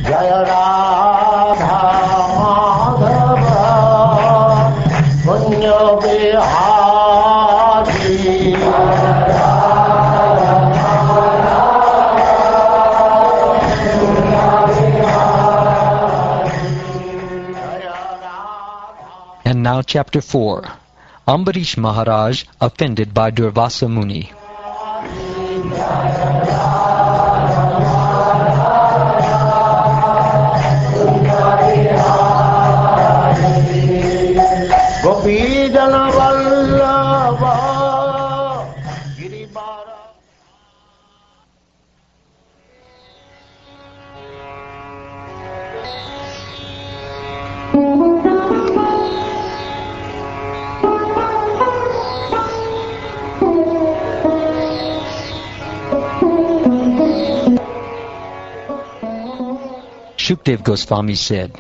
Jaya Radha Madhava Punya Bihari. And now chapter 4. Ambarish Maharaj offended by Durvasa Muni. Shukdev Goswami said,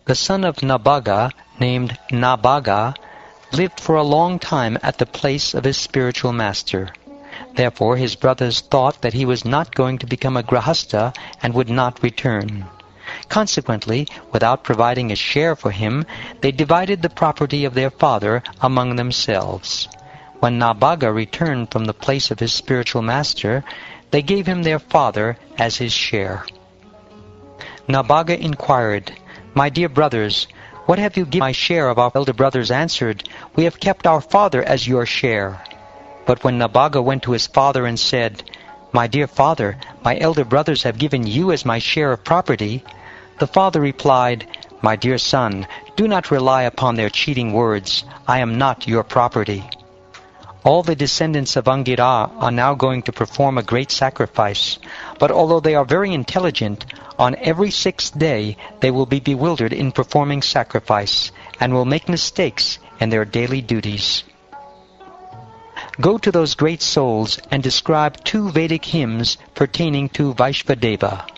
the son of Nabaga, named Nabaga, lived for a long time at the place of his spiritual master. Therefore his brothers thought that he was not going to become a grahastha and would not return. Consequently, without providing a share for him, they divided the property of their father among themselves. When Nabaga returned from the place of his spiritual master, they gave him their father as his share. Nabaga inquired, my dear brothers, what have you given? My share of our elder brothers answered, we have kept our father as your share. But when Nabaga went to his father and said, my dear father, my elder brothers have given you as my share of property, the father replied, my dear son, do not rely upon their cheating words. I am not your property. All the descendants of Angira are now going to perform a great sacrifice, but although they are very intelligent, on every 6th day they will be bewildered in performing sacrifice, and will make mistakes in their daily duties. Go to those great souls and describe 2 Vedic hymns pertaining to Vaishvadeva.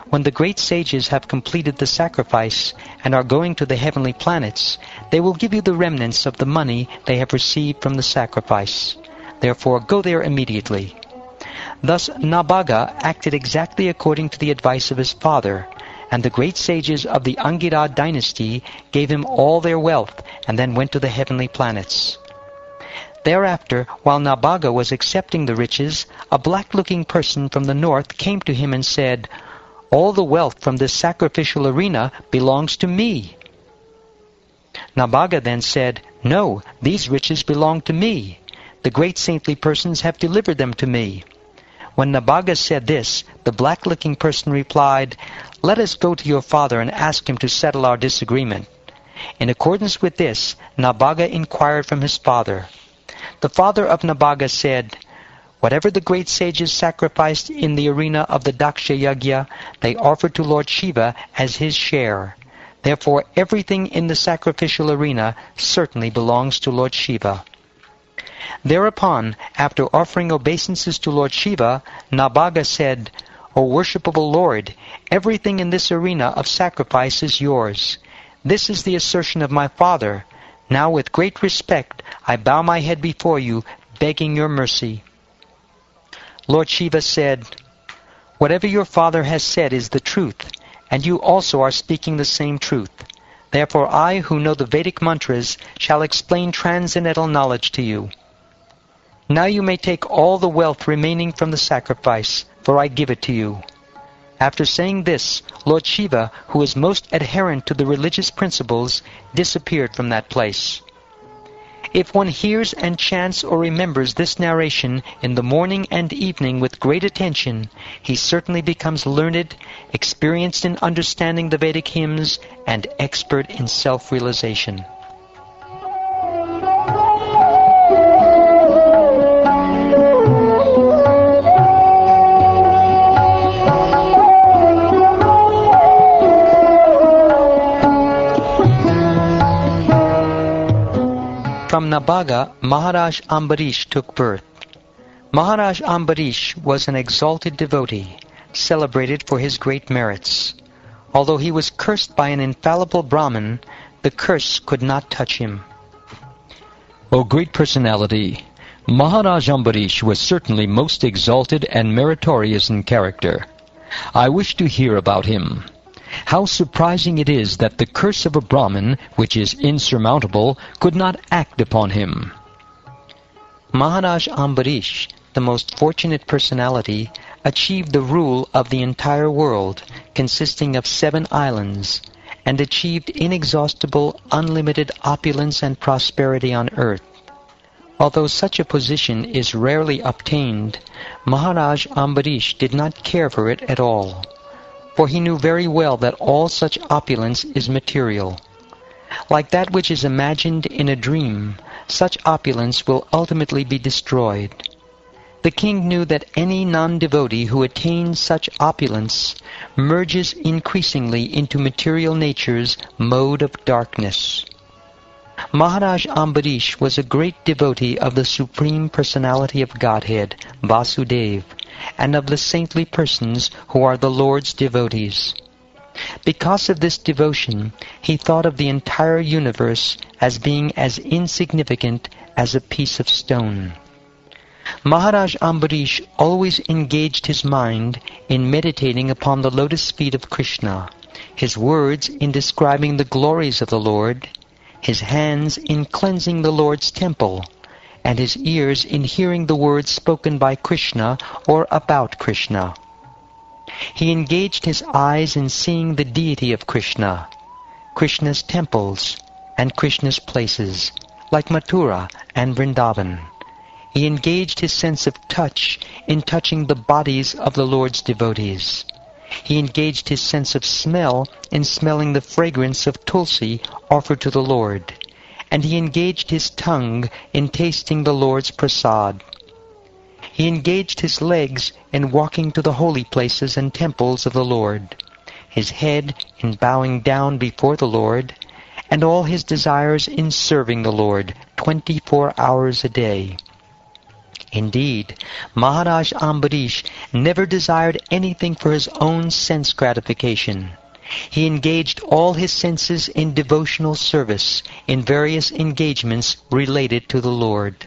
When the great sages have completed the sacrifice and are going to the heavenly planets, they will give you the remnants of the money they have received from the sacrifice. Therefore, go there immediately. Thus Nabaga acted exactly according to the advice of his father, and the great sages of the Angira dynasty gave him all their wealth and then went to the heavenly planets. Thereafter, while Nabaga was accepting the riches, a black-looking person from the north came to him and said, all the wealth from this sacrificial arena belongs to me. Nabaga then said, no, these riches belong to me. The great saintly persons have delivered them to me. When Nabaga said this, the black-looking person replied, let us go to your father and ask him to settle our disagreement. In accordance with this, Nabaga inquired from his father. The father of Nabaga said, whatever the great sages sacrificed in the arena of the Daksha Yajna, they offered to Lord Shiva as his share. Therefore, everything in the sacrificial arena certainly belongs to Lord Shiva. Thereupon, after offering obeisances to Lord Shiva, Nabaga said, O worshipable Lord, everything in this arena of sacrifice is yours. This is the assertion of my father. Now with great respect, I bow my head before you, begging your mercy. Lord Shiva said, whatever your father has said is the truth, and you also are speaking the same truth. Therefore I, who know the Vedic mantras, shall explain transcendental knowledge to you. Now you may take all the wealth remaining from the sacrifice, for I give it to you. After saying this, Lord Shiva, who is most adherent to the religious principles, disappeared from that place. If one hears and chants or remembers this narration in the morning and evening with great attention, he certainly becomes learned, experienced in understanding the Vedic hymns, and expert in self-realization. From Nabaga, Maharaj Ambarish took birth. Maharaj Ambarish was an exalted devotee, celebrated for his great merits. Although he was cursed by an infallible Brahmin, the curse could not touch him. O great personality, Maharaj Ambarish was certainly most exalted and meritorious in character. I wish to hear about him. How surprising it is that the curse of a Brahmin, which is insurmountable, could not act upon him." Maharaj Ambarish, the most fortunate personality, achieved the rule of the entire world, consisting of 7 islands, and achieved inexhaustible, unlimited opulence and prosperity on earth. Although such a position is rarely obtained, Maharaj Ambarish did not care for it at all, for he knew very well that all such opulence is material. Like that which is imagined in a dream, such opulence will ultimately be destroyed. The king knew that any non-devotee who attains such opulence merges increasingly into material nature's mode of darkness. Maharaj Ambarish was a great devotee of the Supreme Personality of Godhead, Vasudeva, and of the saintly persons who are the Lord's devotees. Because of this devotion, he thought of the entire universe as being as insignificant as a piece of stone. Maharaj Ambarish always engaged his mind in meditating upon the lotus feet of Krishna, his words in describing the glories of the Lord, his hands in cleansing the Lord's temple, and his ears in hearing the words spoken by Krishna or about Krishna. He engaged his eyes in seeing the deity of Krishna, Krishna's temples, and Krishna's places, like Mathura and Vrindavan. He engaged his sense of touch in touching the bodies of the Lord's devotees. He engaged his sense of smell in smelling the fragrance of Tulasi offered to the Lord, and he engaged his tongue in tasting the Lord's prasad. He engaged his legs in walking to the holy places and temples of the Lord, his head in bowing down before the Lord, and all his desires in serving the Lord 24 hours a day. Indeed, Maharaj Ambarish never desired anything for his own sense gratification. He engaged all his senses in devotional service in various engagements related to the Lord.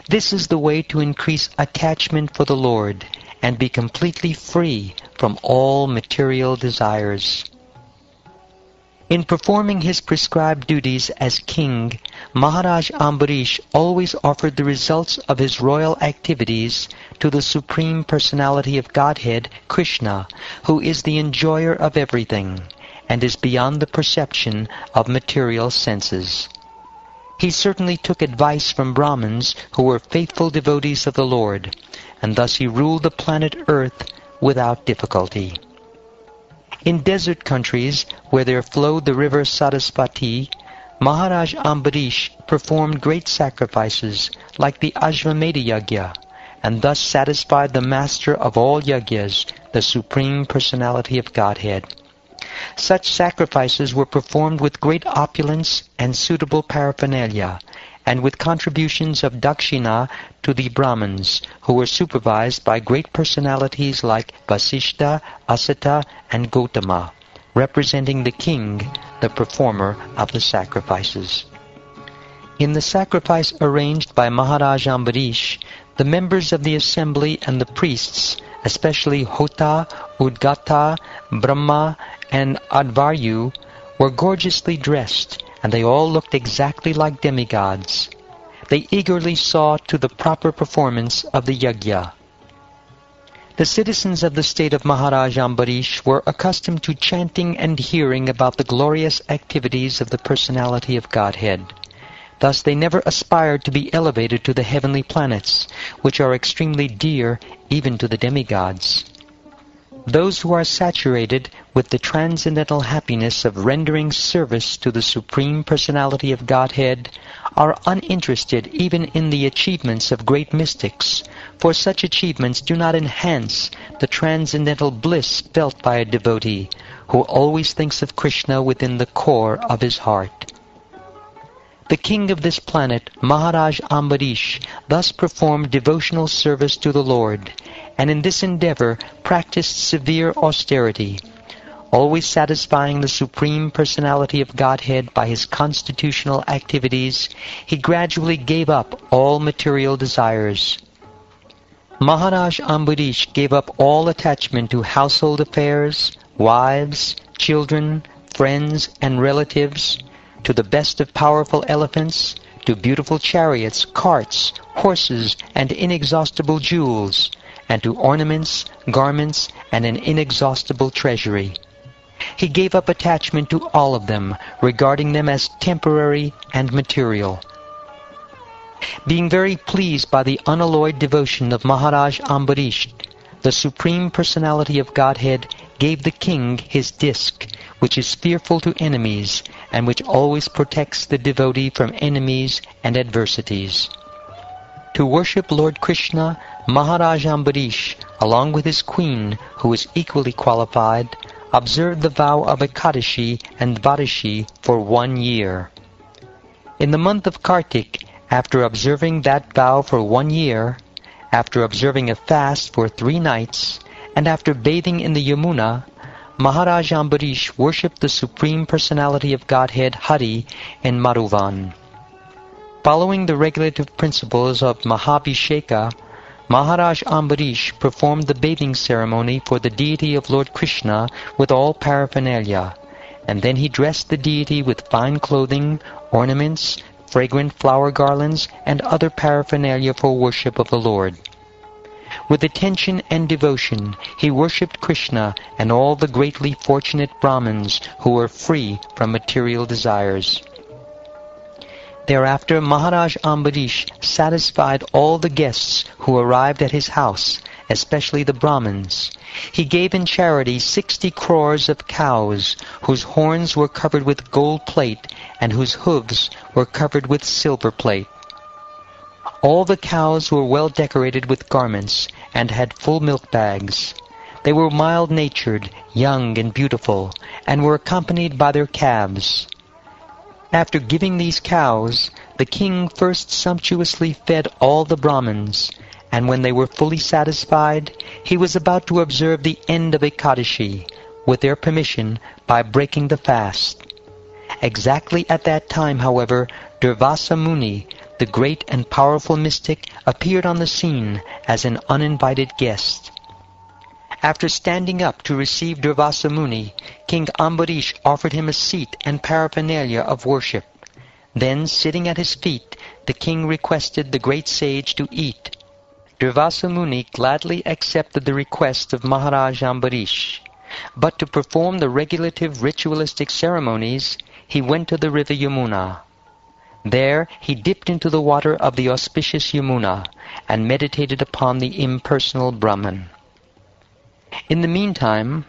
This is the way to increase attachment for the Lord and be completely free from all material desires. In performing his prescribed duties as king, Maharaj Ambarish always offered the results of his royal activities to the Supreme Personality of Godhead, Krishna, who is the enjoyer of everything and is beyond the perception of material senses. He certainly took advice from Brahmins who were faithful devotees of the Lord, and thus he ruled the planet Earth without difficulty. In desert countries, where there flowed the river Sarasvati, Maharaj Ambarish performed great sacrifices like the Ashvamedha Yajna, and thus satisfied the master of all yajnas, the Supreme Personality of Godhead. Such sacrifices were performed with great opulence and suitable paraphernalia, and with contributions of dakshina to the Brahmins, who were supervised by great personalities like Vasishta, Asata, and Gotama, representing the king, the performer of the sacrifices. In the sacrifice arranged by Maharaj Ambarish, the members of the assembly and the priests, especially Hota, Udgata, Brahma, and Advaryu, were gorgeously dressed, and they all looked exactly like demigods. They eagerly saw to the proper performance of the yajna. The citizens of the state of Maharaj Ambarish were accustomed to chanting and hearing about the glorious activities of the Personality of Godhead. Thus they never aspired to be elevated to the heavenly planets, which are extremely dear even to the demigods. Those who are saturated with the transcendental happiness of rendering service to the Supreme Personality of Godhead are uninterested even in the achievements of great mystics, for such achievements do not enhance the transcendental bliss felt by a devotee who always thinks of Krishna within the core of his heart. The king of this planet, Maharaj Ambarish, thus performed devotional service to the Lord, and in this endeavor practiced severe austerity, always satisfying the Supreme Personality of Godhead by his constitutional activities. He gradually gave up all material desires. Maharaj Ambarish gave up all attachment to household affairs, wives, children, friends, and relatives, to the best of powerful elephants, to beautiful chariots, carts, horses, and inexhaustible jewels, and to ornaments, garments, and an inexhaustible treasury. He gave up attachment to all of them, regarding them as temporary and material. Being very pleased by the unalloyed devotion of Maharaj Ambarish, the Supreme Personality of Godhead gave the king his disc, which is fearful to enemies, and which always protects the devotee from enemies and adversities. To worship Lord Krishna, Maharaj Ambarish, along with his queen, who is equally qualified, observed the vow of Ekadashi and Dvadashi for 1 year. In the month of Kartik, after observing that vow for 1 year, after observing a fast for 3 nights, and after bathing in the Yamuna, Maharaj Ambarish worshipped the Supreme Personality of Godhead Hari in Madhuvan. Following the regulative principles of Mahabhisheka, Maharaj Ambarish performed the bathing ceremony for the deity of Lord Krishna with all paraphernalia, and then he dressed the deity with fine clothing, ornaments, fragrant flower garlands, and other paraphernalia for worship of the Lord. With attention and devotion, he worshipped Krishna and all the greatly fortunate Brahmins who were free from material desires. Thereafter, Maharaj Ambarish satisfied all the guests who arrived at his house, especially the Brahmins. He gave in charity 60 crores of cows, whose horns were covered with gold plate and whose hooves were covered with silver plate. All the cows were well decorated with garments and had full milk bags. They were mild-natured, young and beautiful, and were accompanied by their calves. After giving these cows, the king first sumptuously fed all the Brahmins, and when they were fully satisfied, he was about to observe the end of Ekadashi, with their permission, by breaking the fast. Exactly at that time, however, Durvasa Muni, the great and powerful mystic, appeared on the scene as an uninvited guest. After standing up to receive Durvasa Muni, King Ambarish offered him a seat and paraphernalia of worship. Then, sitting at his feet, the king requested the great sage to eat. Durvasa Muni gladly accepted the request of Maharaj Ambarish, but to perform the regulative ritualistic ceremonies, he went to the river Yamuna. There he dipped into the water of the auspicious Yamuna and meditated upon the impersonal Brahman. In the meantime,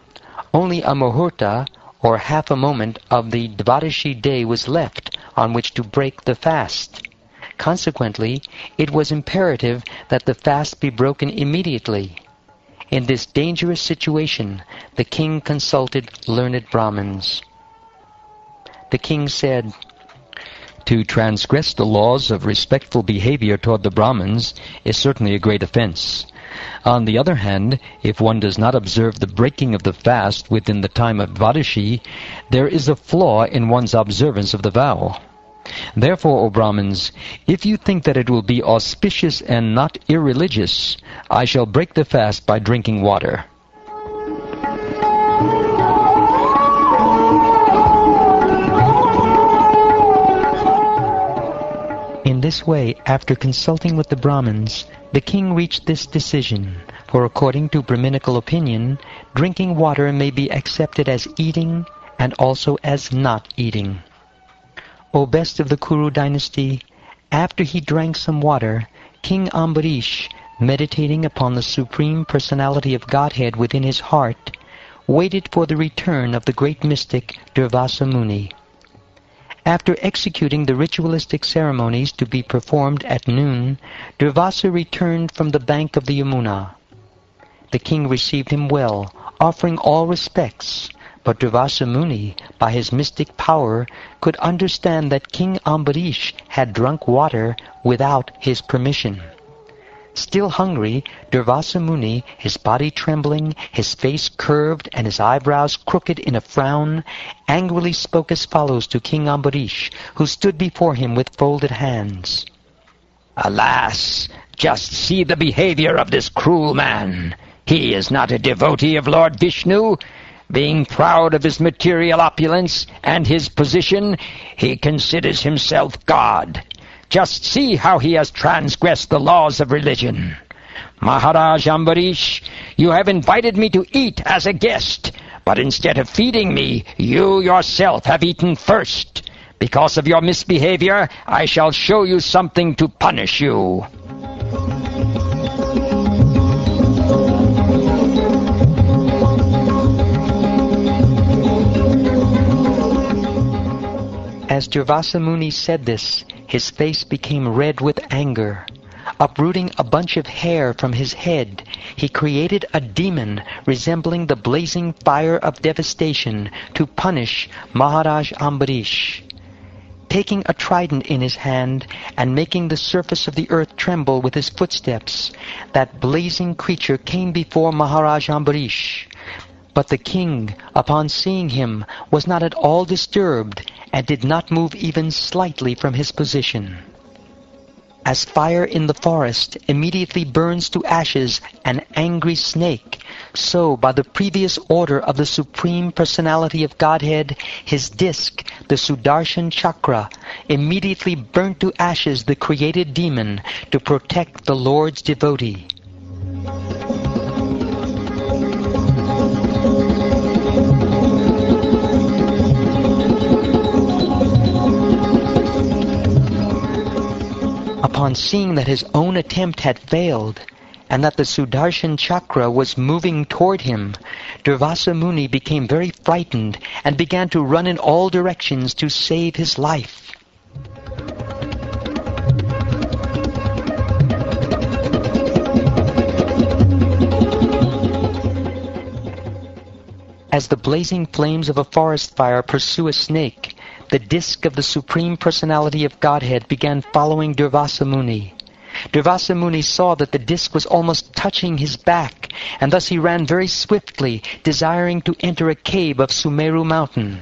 only a muhurta, or half a moment, of the Dvadashi day was left on which to break the fast. Consequently, it was imperative that the fast be broken immediately. In this dangerous situation, the king consulted learned Brahmins. The king said, To transgress the laws of respectful behavior toward the Brahmins is certainly a great offense. On the other hand, if one does not observe the breaking of the fast within the time of Dvadashi, there is a flaw in one's observance of the vow. Therefore, O Brahmins, if you think that it will be auspicious and not irreligious, I shall break the fast by drinking water. In this way, after consulting with the Brahmins, the king reached this decision, for according to Brahminical opinion, drinking water may be accepted as eating and also as not eating. O best of the Kuru dynasty, after he drank some water, King Ambarish, meditating upon the Supreme Personality of Godhead within his heart, waited for the return of the great mystic Durvasa Muni. After executing the ritualistic ceremonies to be performed at noon, Durvasa returned from the bank of the Yamuna. The king received him well, offering all respects, but Durvasa Muni, by his mystic power, could understand that King Ambarish had drunk water without his permission. Still hungry, Durvasa Muni, his body trembling, his face curved, and his eyebrows crooked in a frown, angrily spoke as follows to King Ambarish, who stood before him with folded hands. Alas, just see the behavior of this cruel man. He is not a devotee of Lord Vishnu. Being proud of his material opulence and his position, he considers himself God. Just see how he has transgressed the laws of religion. Maharaja Ambarish, you have invited me to eat as a guest, but instead of feeding me, you yourself have eaten first. Because of your misbehavior, I shall show you something to punish you. As Durvasa Muni said this, his face became red with anger. Uprooting a bunch of hair from his head, he created a demon resembling the blazing fire of devastation to punish Maharaj Ambarish. Taking a trident in his hand and making the surface of the earth tremble with his footsteps, that blazing creature came before Maharaj Ambarish. But the king, upon seeing him, was not at all disturbed and did not move even slightly from his position. As fire in the forest immediately burns to ashes an angry snake, so by the previous order of the Supreme Personality of Godhead, his disc, the Sudarshan Chakra, immediately burnt to ashes the created demon to protect the Lord's devotee. Upon seeing that his own attempt had failed, and that the Sudarshan Chakra was moving toward him, Durvasa Muni became very frightened and began to run in all directions to save his life. As the blazing flames of a forest fire pursue a snake, the disc of the Supreme Personality of Godhead began following Durvasa Muni. Durvasa Muni saw that the disc was almost touching his back, and thus he ran very swiftly, desiring to enter a cave of Sumeru mountain.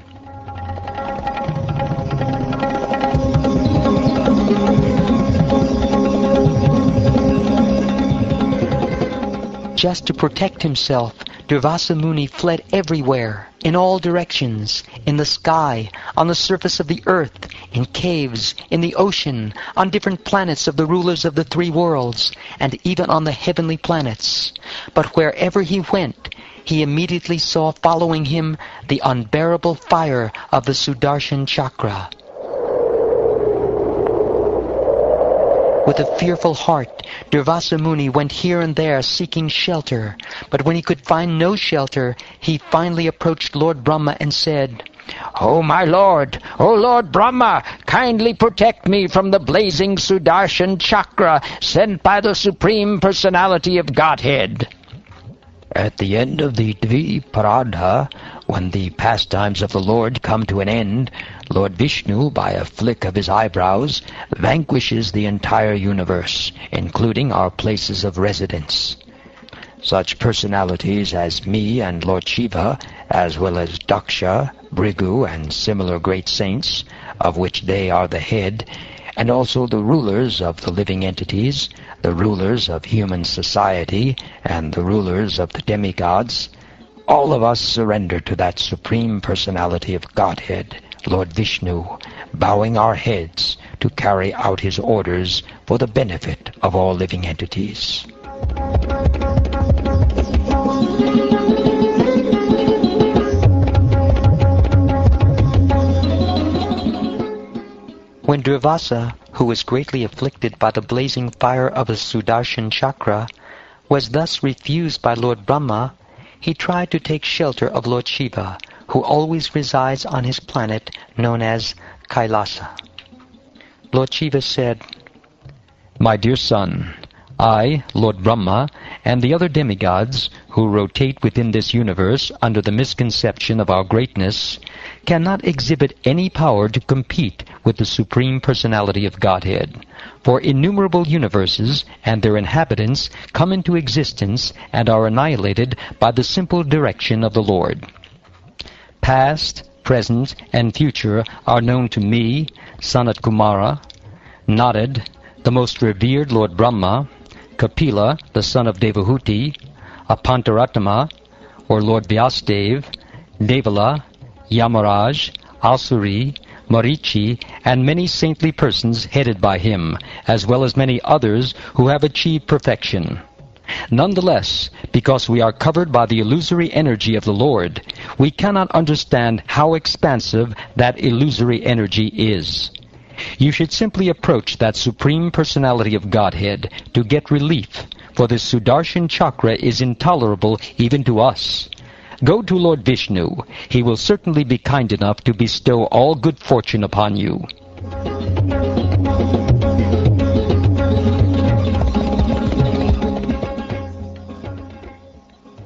Just to protect himself, Durvasa Muni fled everywhere, in all directions, in the sky, on the surface of the earth, in caves, in the ocean, on different planets of the rulers of the three worlds, and even on the heavenly planets. But wherever he went, he immediately saw following him the unbearable fire of the Sudarshan Chakra. With a fearful heart, Durvasa Muni went here and there seeking shelter, but when he could find no shelter, he finally approached Lord Brahma and said, "O my Lord, O Lord Brahma, kindly protect me from the blazing Sudarshan Chakra sent by the Supreme Personality of Godhead." At the end of the Dviparadha, when the pastimes of the Lord come to an end, Lord Vishnu, by a flick of his eyebrows, vanquishes the entire universe, including our places of residence. Such personalities as me and Lord Shiva, as well as Daksha, Bhrigu, and similar great saints, of which they are the head, and also the rulers of the living entities, the rulers of human society, and the rulers of the demigods, all of us surrender to that Supreme Personality of Godhead, Lord Vishnu, bowing our heads to carry out his orders for the benefit of all living entities. When Durvasa, who was greatly afflicted by the blazing fire of the Sudarshan Chakra, was thus refused by Lord Brahma, he tried to take shelter of Lord Shiva, who always resides on his planet known as Kailasa. Lord Shiva said, "My dear son, I, Lord Brahma, and the other demigods who rotate within this universe under the misconception of our greatness cannot exhibit any power to compete with the Supreme Personality of Godhead, for innumerable universes and their inhabitants come into existence and are annihilated by the simple direction of the Lord. Past, present, and future are known to me, Sanat Kumara, Narrated, the most revered Lord Brahma, Kapila, the son of Devahuti, Apantaratama, or Lord Vyasadeva, Devala, Yamaraj, Asuri, Marichi, and many saintly persons headed by him, as well as many others who have achieved perfection. Nonetheless, because we are covered by the illusory energy of the Lord, we cannot understand how expansive that illusory energy is. You should simply approach that Supreme Personality of Godhead to get relief, for the Sudarshan Chakra is intolerable even to us. Go to Lord Vishnu. He will certainly be kind enough to bestow all good fortune upon you.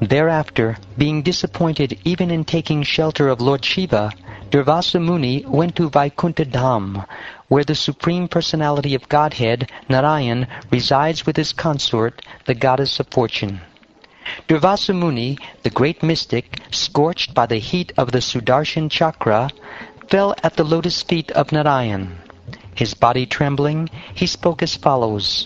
Thereafter, being disappointed even in taking shelter of Lord Shiva, Durvasa Muni went to Vaikuntha Dham, where the Supreme Personality of Godhead, Narayan, resides with his consort, the Goddess of Fortune. Durvasa Muni, the great mystic, scorched by the heat of the Sudarshan Chakra, fell at the lotus feet of Narayan. His body trembling, he spoke as follows.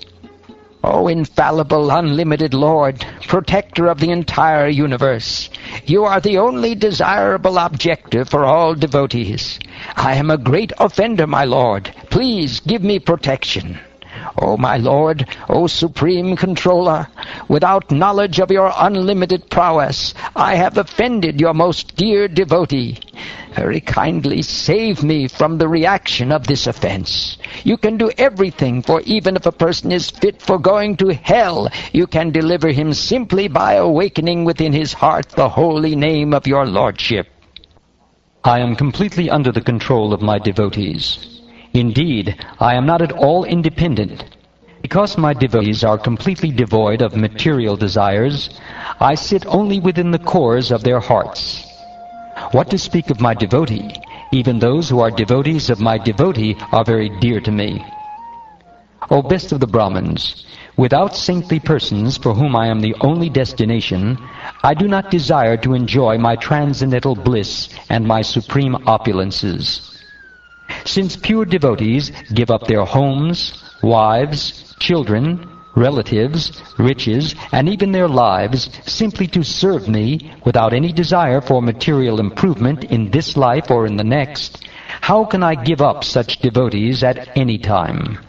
O infallible, unlimited Lord, protector of the entire universe, you are the only desirable objective for all devotees. I am a great offender, my Lord. Please give me protection. O my Lord, O Supreme Controller, without knowledge of your unlimited prowess, I have offended your most dear devotee. Very kindly save me from the reaction of this offense. You can do everything, for even if a person is fit for going to hell, you can deliver him simply by awakening within his heart the holy name of your Lordship. I am completely under the control of my devotees. Indeed, I am not at all independent. Because my devotees are completely devoid of material desires, I sit only within the cores of their hearts. What to speak of my devotee? Even those who are devotees of my devotee are very dear to me. O best of the Brahmins, without saintly persons for whom I am the only destination, I do not desire to enjoy my transcendental bliss and my supreme opulences. Since pure devotees give up their homes, wives, children, relatives, riches, and even their lives simply to serve me without any desire for material improvement in this life or in the next, how can I give up such devotees at any time?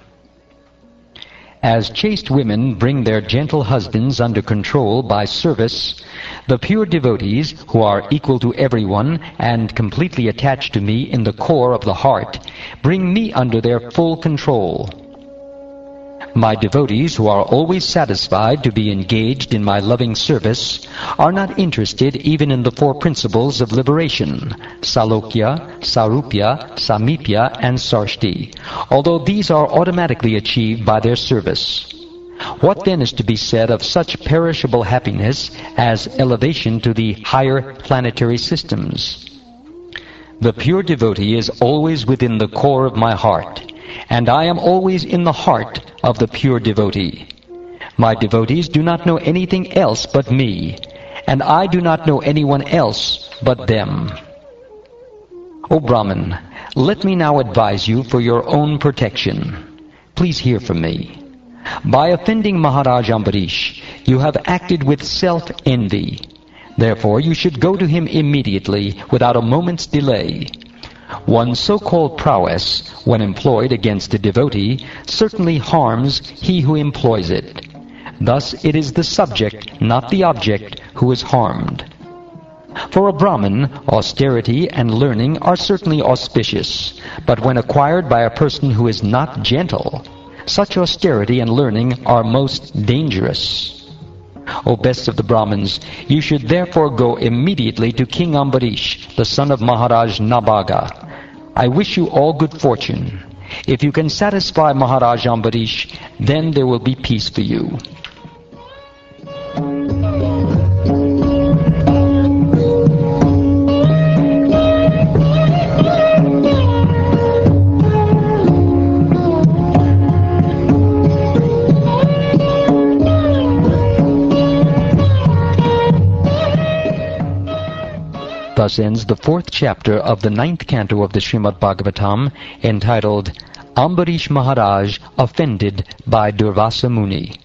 As chaste women bring their gentle husbands under control by service, the pure devotees, who are equal to everyone and completely attached to me in the core of the heart, bring me under their full control. My devotees, who are always satisfied to be engaged in my loving service, are not interested even in the four principles of liberation, Salokya, Sarupya, Samipya, and Sarshti, although these are automatically achieved by their service. What then is to be said of such perishable happiness as elevation to the higher planetary systems? The pure devotee is always within the core of my heart, and I am always in the heart of the pure devotee. My devotees do not know anything else but me, and I do not know anyone else but them. O Brahman, let me now advise you for your own protection. Please hear from me. By offending Maharaja Ambarish, you have acted with self-envy. Therefore, you should go to him immediately, without a moment's delay. One's so-called prowess, when employed against a devotee, certainly harms he who employs it. Thus it is the subject, not the object, who is harmed. For a Brahmin, austerity and learning are certainly auspicious, but when acquired by a person who is not gentle, such austerity and learning are most dangerous. O best of the Brahmins, you should therefore go immediately to King Ambarish, the son of Maharaj Nabaga. I wish you all good fortune. If you can satisfy Maharaj Ambarish, then there will be peace for you. Thus ends the 4th chapter of the 9th canto of the Srimad Bhagavatam, entitled Ambarish Maharaj offended by Durvasa Muni.